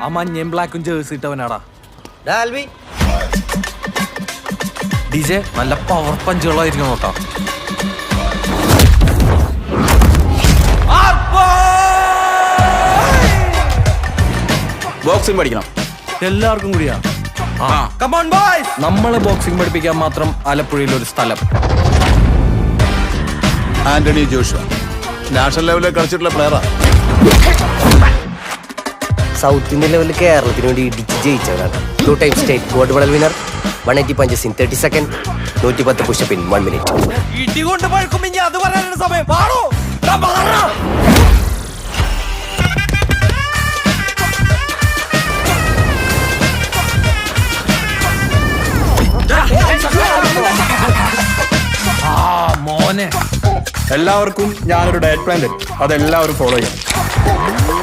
ആ മഞ്ഞയും ബ്ലാക്കും ജേഴ്സി ഇട്ടവനാടാ. ഡിജെ നല്ല പവർ പഞ്ചുകളായിരിക്കും നോക്കാം. ബോക്സിംഗ് പഠിക്കണം എല്ലാവർക്കും കൂടിയാ. നമ്മളെ ബോക്സിംഗ് പഠിപ്പിക്കാൻ മാത്രം ആലപ്പുഴയിൽ ഒരു സ്ഥലം. ആന്റണി ജോഷുവ നാഷണൽ ലെവലിൽ കളിച്ചിട്ടുള്ള പ്ലെയറാ. സൗത്ത് ഇന്ത്യൻ ലെവലിൽ കേരളത്തിന് വേണ്ടി ഇടിച്ച് ജയിച്ചവരാണ്. 2 times state gold medal winner. 180 punches in 30 seconds. 110 push-up in 1 minute. ഇടികൊണ്ട് പഴക്കുമ്പോ അത് പറയാനുള്ള സമയം പാടോ. മോനെ എല്ലാവർക്കും ഞാനൊരു ഡയറ്റ് പ്ലാൻ തരും, അതെല്ലാവരും ഫോളോ ചെയ്യണം.